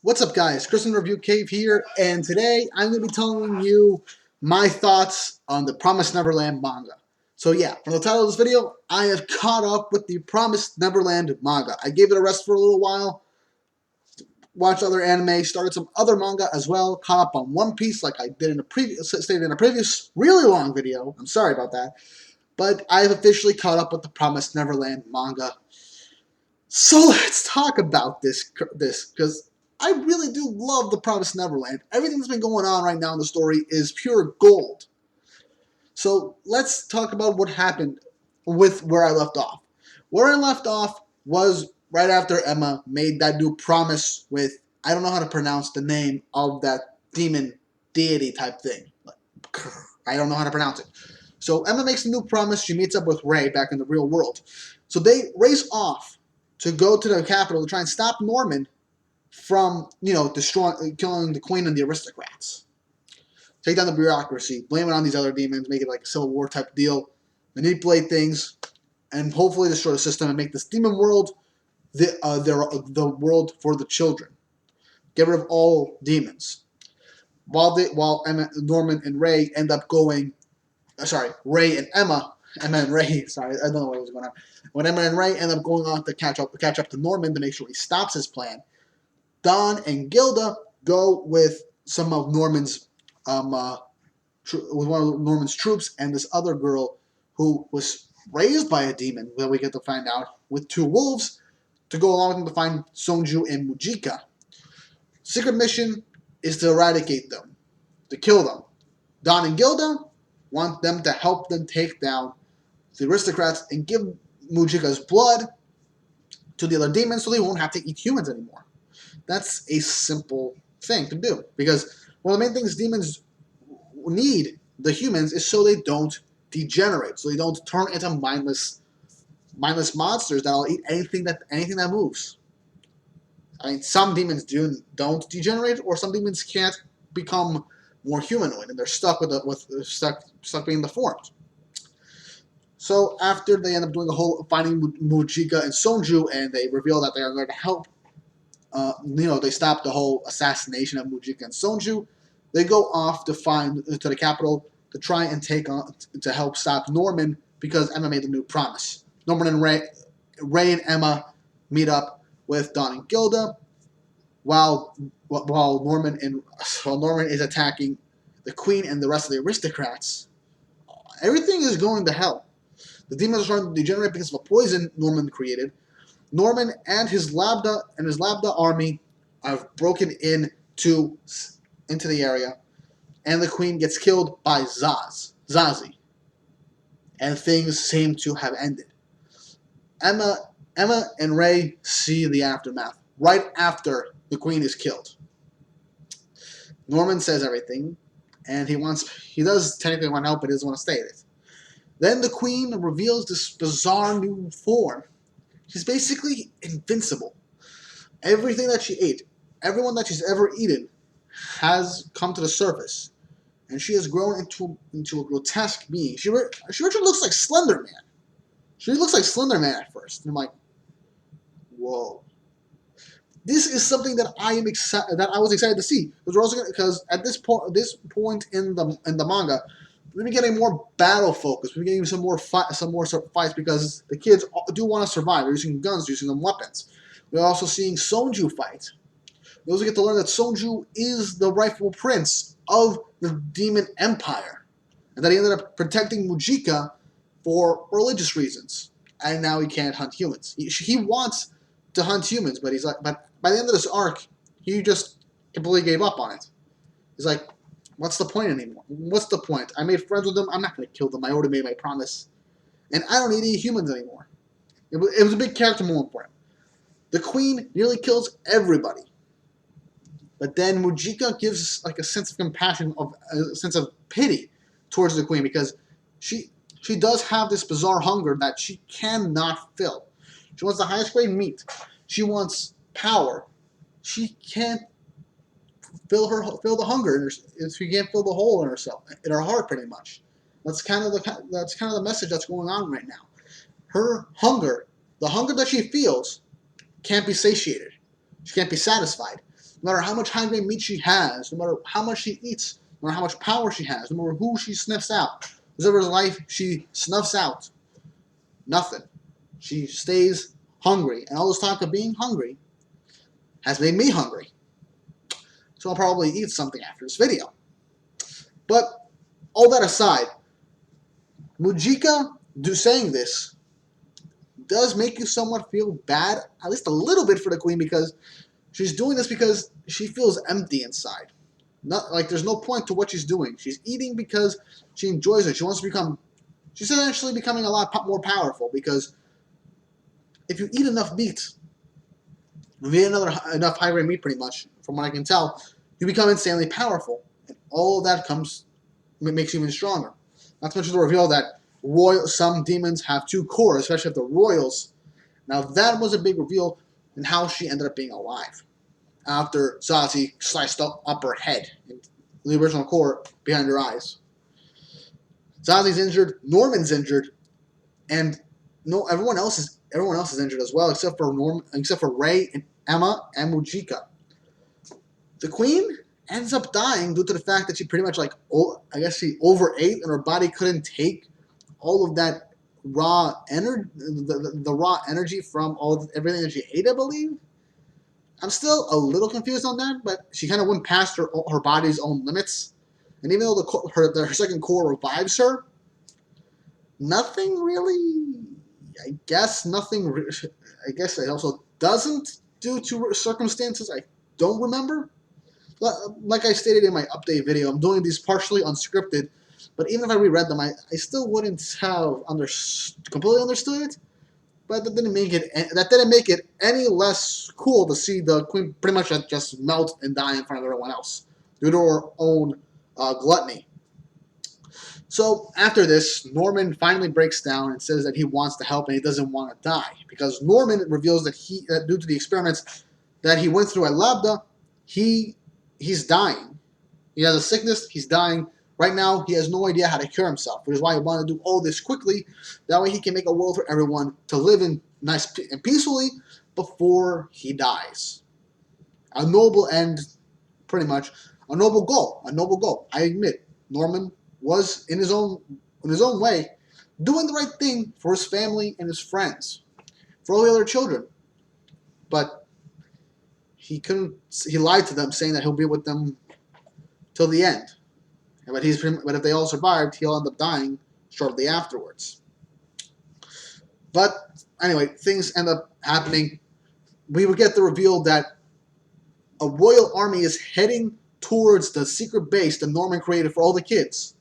What's up, guys? Kristen Review Cave here, and today I'm going to be telling you my thoughts on the Promised Neverland manga. So yeah, from the title of this video, I have caught up with the Promised Neverland manga. I gave it a rest for a little while, watched other anime, started some other manga as well, caught up on One Piece like I did in a stated in a previous really long video. I'm sorry about that, but I've officially caught up with the Promised Neverland manga. So let's talk about this because I really do love the Promised Neverland. Everything that's been going on right now in the story is pure gold. So let's talk about what happened with where I left off. Where I left off was right after Emma made that new promise with, I don't know how to pronounce the name of that demon deity type thing. I don't know how to pronounce it. So Emma makes a new promise. She meets up with Ray back in the real world. So they race off to go to the capital to try and stop Norman from, killing the queen and the aristocrats. Take down the bureaucracy, blame it on these other demons, make it like a Civil War type deal, manipulate things, and hopefully destroy the system and make this demon world the world for the children. Get rid of all demons. While Norman and Ray end up going, Ray and Emma and Ray, sorry, I don't know what was going on. When Emma and Ray end up going on to catch up to Norman to make sure he stops his plan, Don and Gilda go with some of Norman's with one of Norman's troops and this other girl who was raised by a demon, that we get to find out, with two wolves, to go along with them to find Sonju and Mujika. Secret mission is to eradicate them, to kill them. Don and Gilda want them to help them take down the aristocrats and give Mujika's blood to the other demons so they won't have to eat humans anymore. That's a simple thing to do, because one of the main things demons need the humans is so they don't degenerate, so they don't turn into mindless monsters that'll eat anything that moves. I mean, some demons don't degenerate, or some demons can't become more humanoid, and they're stuck stuck being deformed. So after they end up doing a whole finding Mujika and Sonju, and they reveal that they are going to help, they stop the whole assassination of Mujika and Sonju. They go off to the capital to try and to help stop Norman, because Emma made a new promise. Norman and Ray and Emma meet up with Don and Gilda, while Norman is attacking the queen and the rest of the aristocrats. Everything is going to hell. The demons are starting to degenerate because of a poison Norman created. Norman and his Labda army have broken into the area, and the queen gets killed by Zazie, and things seem to have ended. Emma and Ray see the aftermath right after the queen is killed. Norman says everything, and he does technically want help, but he doesn't want to stay with. Then the queen reveals this bizarre new form. She's basically invincible. Everything that she ate, everyone that she's ever eaten, has come to the surface, and she has grown into a grotesque being. She actually looks like Slender Man. She looks like Slender Man at first. And I'm like, whoa. This is something that I was excited to see, because at this point in the manga, we've been getting more battle focus. We've been getting some more fights, because the kids do want to survive. They're using guns, they're using them weapons. We're also seeing Sonju fight. We also get to learn that Sonju is the rightful prince of the demon empire, and that he ended up protecting Mujika for religious reasons, and now he can't hunt humans. He wants to hunt humans, but by the end of this arc, he just completely gave up on it. He's like, what's the point anymore? What's the point? I made friends with them. I'm not going to kill them. I already made my promise. And I don't need to eat humans anymore. It was a big character moment for him. The queen nearly kills everybody. But then Mujika gives like a sense of compassion, a sense of pity towards the queen, because she does have this bizarre hunger that she cannot fill. She wants the highest grade meat. She wants power. She can't fill the hunger in her. She can't fill the hole in herself, in her heart, pretty much. That's kind of the message that's going on right now. Her hunger, the hunger that she feels, can't be satiated. She can't be satisfied. No matter how much high-grade meat she has, no matter how much she eats, no matter how much power she has, no matter who she sniffs out, whatever life she snuffs out, nothing. She stays hungry. And all this talk of being hungry has made me hungry. So I'll probably eat something after this video. But all that aside, Mujika saying this does make you somewhat feel bad, at least a little bit, for the queen, because she's doing this because she feels empty inside. Not like there's no point to what she's doing. She's eating because she enjoys it. She wants to become. She's eventually becoming a lot more powerful, because if you eat enough meat, if you eat enough high-grade meat, pretty much, from what I can tell, you become insanely powerful, and all of that makes you even stronger. Not to mention the reveal that some demons have 2 cores, especially if the royals. Now that was a big reveal in how she ended up being alive, after Zazie sliced up her head, the original core behind her eyes. Zazie's injured, Norman's injured, and no, everyone else is injured as well, except for Ray and Emma and Mujika. The queen ends up dying due to the fact that she pretty much, I guess she overate, and her body couldn't take all of that raw energy, the raw energy from everything that she ate, I believe. I'm still a little confused on that, but she kind of went past her body's own limits. And even though her second core revives her, nothing really. I guess it also doesn't, due to circumstances I don't remember. Like I stated in my update video, I'm doing these partially unscripted, but even if I reread them, I still wouldn't have completely understood it. But that didn't make it any less cool to see the queen pretty much just melt and die in front of everyone else due to her own gluttony. So after this, Norman finally breaks down and says that he wants to help and he doesn't want to die, because Norman reveals that due to the experiments that he went through at Labda, he's dying. He has a sickness. He's dying. Right now, he has no idea how to cure himself, which is why he wanted to do all this quickly. That way he can make a world for everyone to live in nice and peacefully before he dies. A noble end, pretty much. A noble goal. A noble goal. I admit, Norman was, in his own way, doing the right thing for his family and his friends, for all the other children. But he lied to them, saying that he'll be with them till the end. But if they all survived, he'll end up dying shortly afterwards. But anyway, things end up happening. We would get the reveal that a royal army is heading towards the secret base that Norman created for all the kids.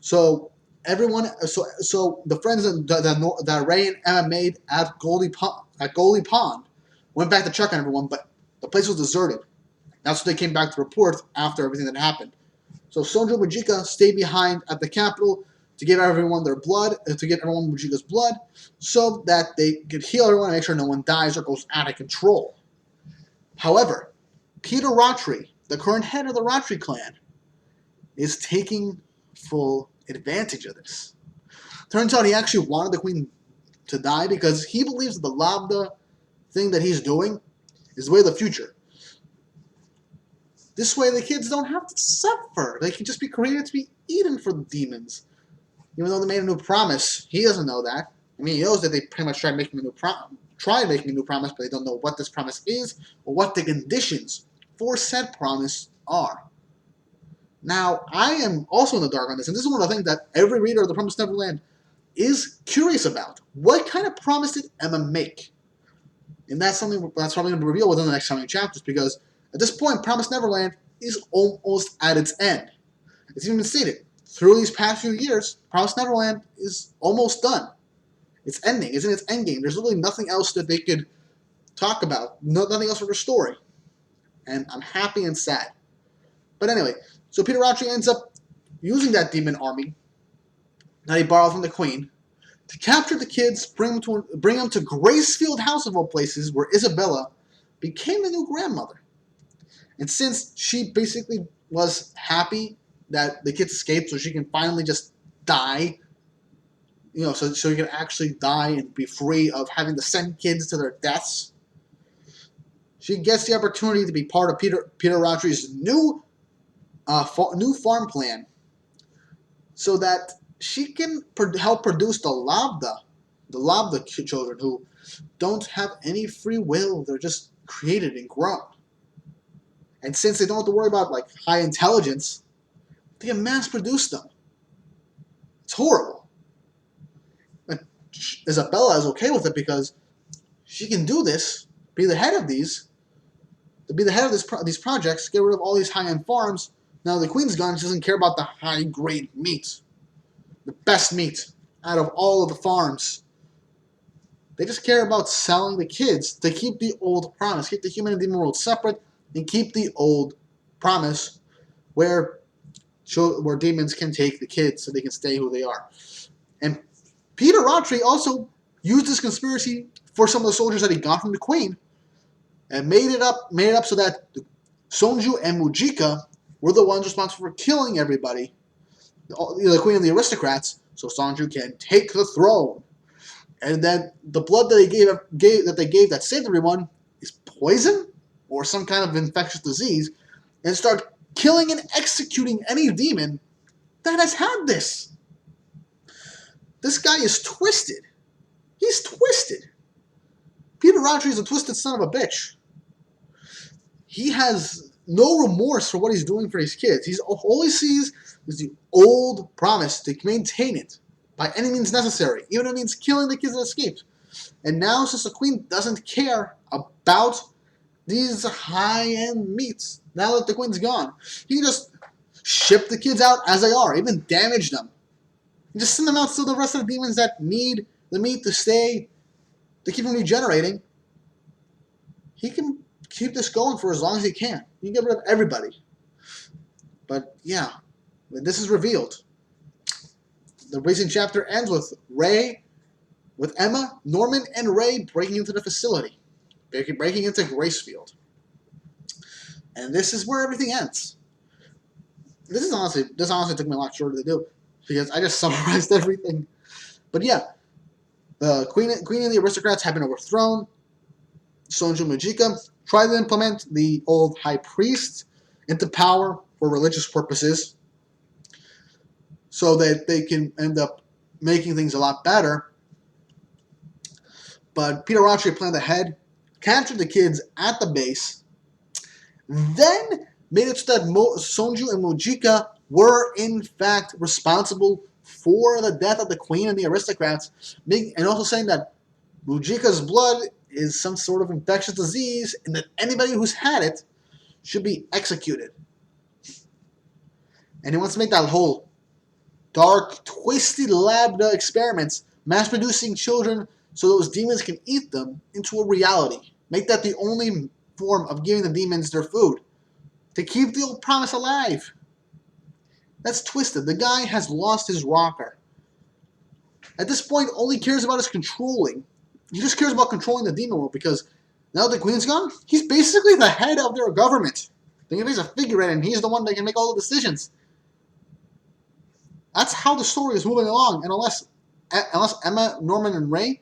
So the friends that Ray and Emma made at Goldie Pond went back to check on everyone, but the place was deserted. That's what they came back to report after everything that happened. So Sonjo and Mujika stay behind at the capital to give everyone their blood, to get everyone Mujika's blood, so that they could heal everyone and make sure no one dies or goes out of control. However, Peter Rattray, the current head of the Rattray clan, is taking full advantage of this. Turns out he actually wanted the queen to die because he believes that the Labda thing that he's doing is the way of the future. This way the kids don't have to suffer. They can just be created to be eaten for the demons. Even though they made a new promise, he doesn't know that. I mean, he knows that they pretty much tried making a new promise, but they don't know what this promise is or what the conditions for said promise are. Now, I am also in the dark on this, and this is one of the things that every reader of the Promised Neverland is curious about. What kind of promise did Emma make? And that's something that's probably going to be revealed within the next coming chapters, because at this point, Promised Neverland is almost at its end. It's even been stated, through these past few years, Promised Neverland is almost done. It's ending. It's in its endgame. There's literally nothing else that they could talk about. Nothing else for their story. And I'm happy and sad. But anyway, so Peter Rattray ends up using that demon army that he borrowed from the Queen to capture the kids, bring them to Gracefield House of all places, where Isabella became the new grandmother. And since she basically was happy that the kids escaped, so she can finally just die, so you can actually die and be free of having to send kids to their deaths, she gets the opportunity to be part of Peter Ratri's new farm plan, so that she can help produce the Labda children who don't have any free will. They're just created and grown. And since they don't have to worry about like high intelligence, they can mass produce them. It's horrible. But Isabella is okay with it because she can do this, be the head of these, to be the head of these projects, get rid of all these high-end farms. Now the Queen's gone, she doesn't care about the high-grade meat, the best meat out of all of the farms. They just care about selling the kids to keep the old promise, keep the human and demon world separate, and keep the old promise where demons can take the kids so they can stay who they are. And Peter Ratri also used this conspiracy for some of the soldiers that he got from the Queen, and made it up so that Sonju and Mujika were the ones responsible for killing everybody, the Queen and the aristocrats, so Sonju can take the throne. And then the blood that they gave that saved everyone is poison or some kind of infectious disease, and start killing and executing any demon that has had this. This guy is twisted. He's twisted. Peter Ratri is a twisted son of a bitch. He has no remorse for what he's doing for his kids. All he sees is the old promise to maintain it by any means necessary, even if it means killing the kids that escaped. And now, since the Queen doesn't care about these high-end meats, now that the Queen's gone, he can just ship the kids out as they are, even damage them. And just send them out to the rest of the demons that need the meat to stay, to keep them regenerating. He can keep this going for as long as he can. He can get rid of everybody. But yeah, when this is revealed, the recent chapter ends with Emma, Norman, and Ray breaking into the facility, breaking into Gracefield. And this is where everything ends. This honestly took me a lot shorter to do because I just summarized everything. But yeah, the Queen and the aristocrats have been overthrown. Sonju and Mujika try to implement the old high priest into power for religious purposes, so that they can end up making things a lot better. But Peter Ratri planned ahead, captured the kids at the base, then made it so that Sonju and Mujika were in fact responsible for the death of the Queen and the aristocrats, and also saying that Mujika's blood is some sort of infectious disease, and that anybody who's had it should be executed. And he wants to make that whole dark, twisted lab experiments, mass-producing children so those demons can eat them, into a reality. Make that the only form of giving the demons their food, to keep the old promise alive. That's twisted. The guy has lost his rocker. At this point, all he cares about is controlling. He just cares about controlling the demon world, because now the Queen's gone, he's basically the head of their government. He's a figurehead, and he's the one that can make all the decisions. That's how the story is moving along, and unless Emma, Norman, and Ray,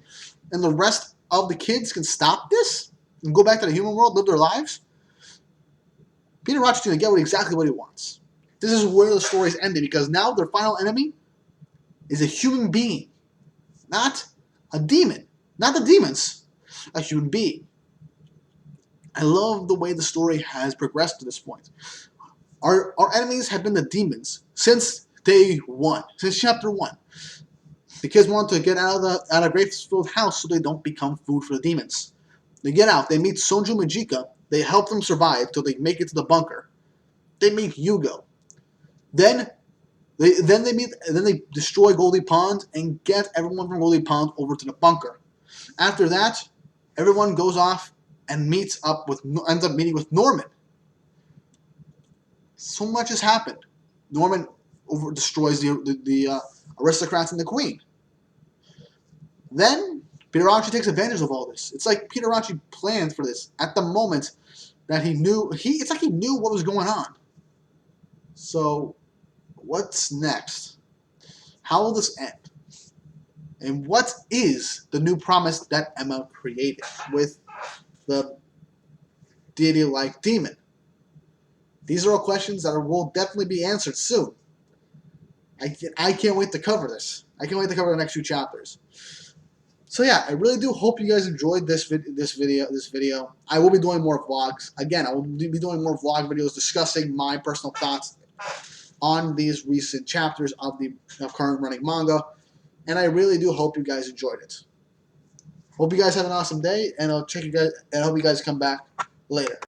and the rest of the kids can stop this and go back to the human world, live their lives, Peter Ratri's going to get exactly what he wants. This is where the story's ending, because now their final enemy is a human being, not a demon, not the demons, a human being. I love the way the story has progressed to this point. Our enemies have been the demons since day one, since chapter 1. The kids want to get out of Gracefield house so they don't become food for the demons. They get out, they meet Sonju and Mujika, they help them survive till they make it to the bunker. They meet Hugo. Then they destroy Goldie Pond and get everyone from Goldie Pond over to the bunker. After that, everyone goes off and ends up meeting with Norman. So much has happened. Norman destroys the aristocrats and the Queen. Then Peter Rachi takes advantage of all this. It's like Peter Rachi planned for this at the moment that he knew. It's like he knew what was going on. So, what's next? How will this end? And what is the new promise that Emma created with the deity-like demon? These are all questions that will definitely be answered soon. I can't wait to cover this. I can't wait to cover the next few chapters. So yeah, I really do hope you guys enjoyed this video. I will be doing more vlogs. Again, I will be doing more vlog videos discussing my personal thoughts on these recent chapters of the current running manga. And I really do hope you guys enjoyed it. Hope you guys have an awesome day, and I'll check you guys. And I hope you guys come back later.